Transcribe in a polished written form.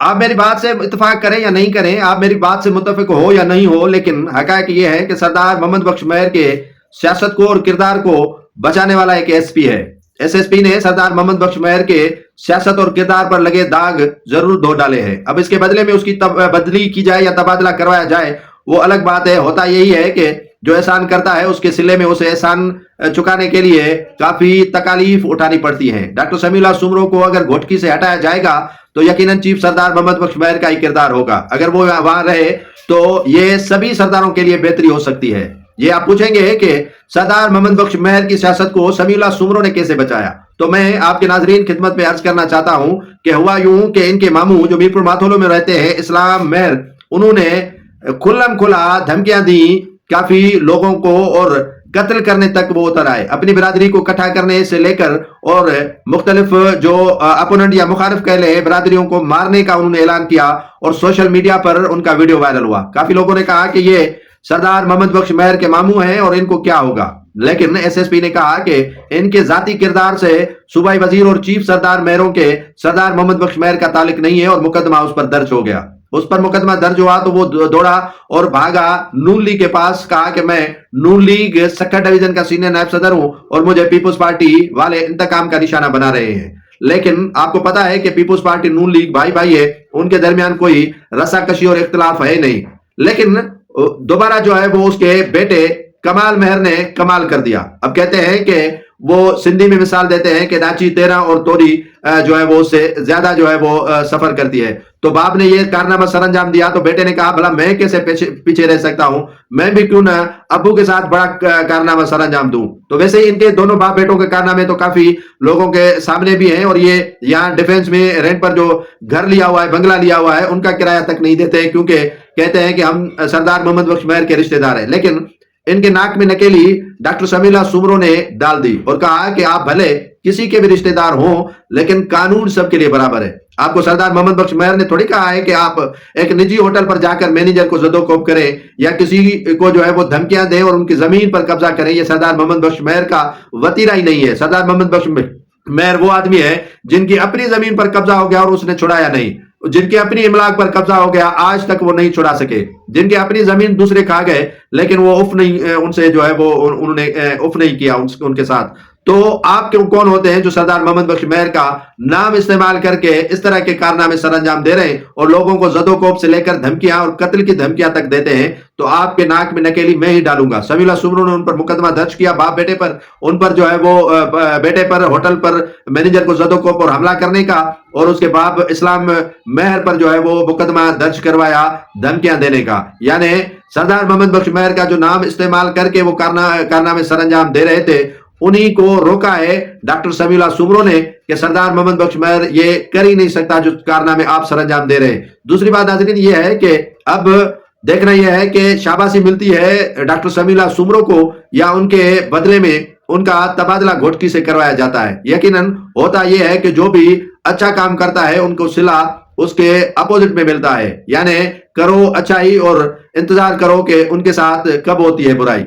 آپ میری بات سے اتفاق کریں یا نہیں کریں، آپ میری بات سے متفق ہو یا نہیں ہو، لیکن حقائق یہ ہے کہ سردار محمد بخش مہر کے سیاست کو اور کردار کو بچانے والا ایک ایس پی ہے۔ ایس پی نے سردار محمد بخش مہر کے سیاست اور کردار پر لگے داغ ضرور دھو ڈالے ہیں۔ اب اس کے بدلے میں اس کی بدلی کی جائے یا تبادلہ کروایا جائے وہ الگ بات ہے۔ ہوتا یہی ہے کہ جو احسان کرتا ہے اس کے صلے میں اسے احسان چکانے کے لیے کافی تکالیف اٹھانی پڑتی ہیں۔ ڈاکٹر سمیع اللہ سومرو کو اگر گھوٹکی سے ہٹایا جائے گا تو یقیناً چیف سردار محمد بخش مہر کا ہی کردار ہوگا۔ اگر وہ وہاں رہے تو یہ سبھی سرداروں کے لیے بہتری ہو سکتی ہے۔ یہ آپ پوچھیں گے کہ سردار محمد بخش مہر کی سیاست کو سمیع اللہ سومرو نے کیسے بچایا، تو میں آپ کے ناظرین خدمت میں عرض کرنا چاہتا ہوں کہ ہوا یوں کہ ان کے ماموں جو میرپور ماتھولو میں رہتے ہیں، اسلام مہر، انہوں نے کھلم کھلا دھمکیاں دی کافی لوگوں کو اور قتل کرنے تک وہ اتر آئے۔ اپنی برادری کو اکٹھا کرنے سے لے کر اور مختلف جو اپوننٹ یا مخالف کہہ لیں برادریوں کو مارنے کا انہوں نے اعلان کیا اور سوشل میڈیا پر ان کا ویڈیو وائرل ہوا۔ کافی لوگوں نے کہا کہ یہ سردار محمد بخش مہر کے ماموں ہیں اور ان کو کیا ہوگا، لیکن ایس پی نے کہا کہ ان کے ذاتی کردار سے صوبائی وزیر اور چیف سردار مہروں کے سردار محمد بخش مہر کا تعلق نہیں ہے اور مقدمہ اس پر درج ہو گیا۔ اس پر مقدمہ درج ہوا تو وہ دوڑا اور بھاگا نون لیگ کے پاس، کہا کہ میں نون لیگ سکھر ڈویژن کا سینئر نائب صدر ہوں اور مجھے پیپلز پارٹی والے انتقام کا نشانہ بنا رہے ہیں۔ لیکن آپ کو پتا ہے کہ پیپلز پارٹی نون لیگ بھائی بھائی ہے، ان کے درمیان کوئی رسا کشی اور اختلاف ہے نہیں۔ لیکن دوبارہ جو ہے وہ اس کے بیٹے کمال مہر نے کمال کر دیا۔ اب کہتے ہیں کہ وہ سندھی میں مثال دیتے ہیں کہ ناچی 13 اور توری جو ہے وہ اس سے زیادہ جو ہے وہ سفر کرتی ہے۔ تو باپ نے یہ کارنامہ سر انجام دیا تو بیٹے نے کہا بھلا میں کیسے پیچھے رہ سکتا ہوں، میں بھی کیوں نہ ابو کے ساتھ بڑا کارنامہ سر انجام دوں۔ تو ویسے ہی ان کے دونوں باپ بیٹوں کے کارنامے تو کافی لوگوں کے سامنے بھی ہیں، اور یہ یہاں ڈیفنس میں رینٹ پر جو گھر لیا ہوا ہے، بنگلہ لیا ہوا ہے، ان کا کرایہ تک نہیں دیتے کیونکہ کہتے ہیں کہ ہم سردار محمد بخش مہر کے رشتہ دار ہیں۔ لیکن ان کے ناک میں نکیلی ڈاکٹر سمیع اللہ سومرو نے ڈال دی اور کہا کہ آپ بھلے کسی کے بھی رشتہ دار ہوں لیکن قانون سب کے لیے برابر ہے۔ آپ کو سردار محمد بخش مہر نے تھوڑی کہا ہے کہ آپ ایک نجی ہوٹل پر جا کر مینیجر کو زد و کوب کریں یا کسی کو جو ہے وہ دھمکیاں دیں اور ان کی زمین پر قبضہ کریں۔ یہ سردار محمد بخش مہر کا وتیرہ ہی نہیں ہے۔ سردار محمد بخش مہر وہ آدمی ہے جن کی اپنی زمین پر قبضہ ہو گیا اور اس نے چھڑایا نہیں، جن کے اپنی املاک پر قبضہ ہو گیا آج تک وہ نہیں چھڑا سکے، جن کے اپنی زمین دوسرے کھا گئے لیکن وہ اف نہیں، ان سے جو ہے وہ انہوں نے اف نہیں کیا ان کے ساتھ۔ تو آپ کون ہوتے ہیں جو سردار محمد بخش مہر کا نام استعمال کر کے اس طرح کے کارنامے سر انجام دے رہے ہیں اور لوگوں کو زد و کوب سے لے کر دھمکیاں اور قتل کی دھمکیاں تک دیتے ہیں؟ تو آپ کے ناک میں نکیلی میں ہی ڈالوں گا۔ سمیع اللہ سومرو نے ان پر مقدمہ درج کیا، باپ بیٹے پر، ان پر جو ہے وہ بیٹے پر ہوٹل پر مینیجر کو زد و کوب اور حملہ کرنے کا، اور اس کے باپ اسلام مہر پر جو ہے وہ مقدمہ درج کروایا دھمکیاں دینے کا۔ یعنی سردار محمد بخش مہر کا جو نام استعمال کر کے وہ کارنامے سر انجام دے رہے تھے، انہی کو روکا ہے ڈاکٹر سمیع اللہ سومرو نے کہ سردار محمد بخش مہر یہ کر ہی نہیں سکتا جو کارنامے آپ سر انجام دے رہے ہیں۔ دوسری بات ناظرین یہ ہے کہ اب دیکھنا یہ ہے کہ شاباشی ملتی ہے ڈاکٹر سمیع اللہ سومرو کو یا ان کے بدلے میں ان کا تبادلہ گھوٹکی سے کروایا جاتا ہے۔ یقیناً ہوتا یہ ہے کہ جو بھی اچھا کام کرتا ہے ان کو صلہ اس کے اپوزٹ میں ملتا ہے، یعنی کرو اچھائی اور انتظار کرو کہ ان کے ساتھ کب ہوتی ہے برائی۔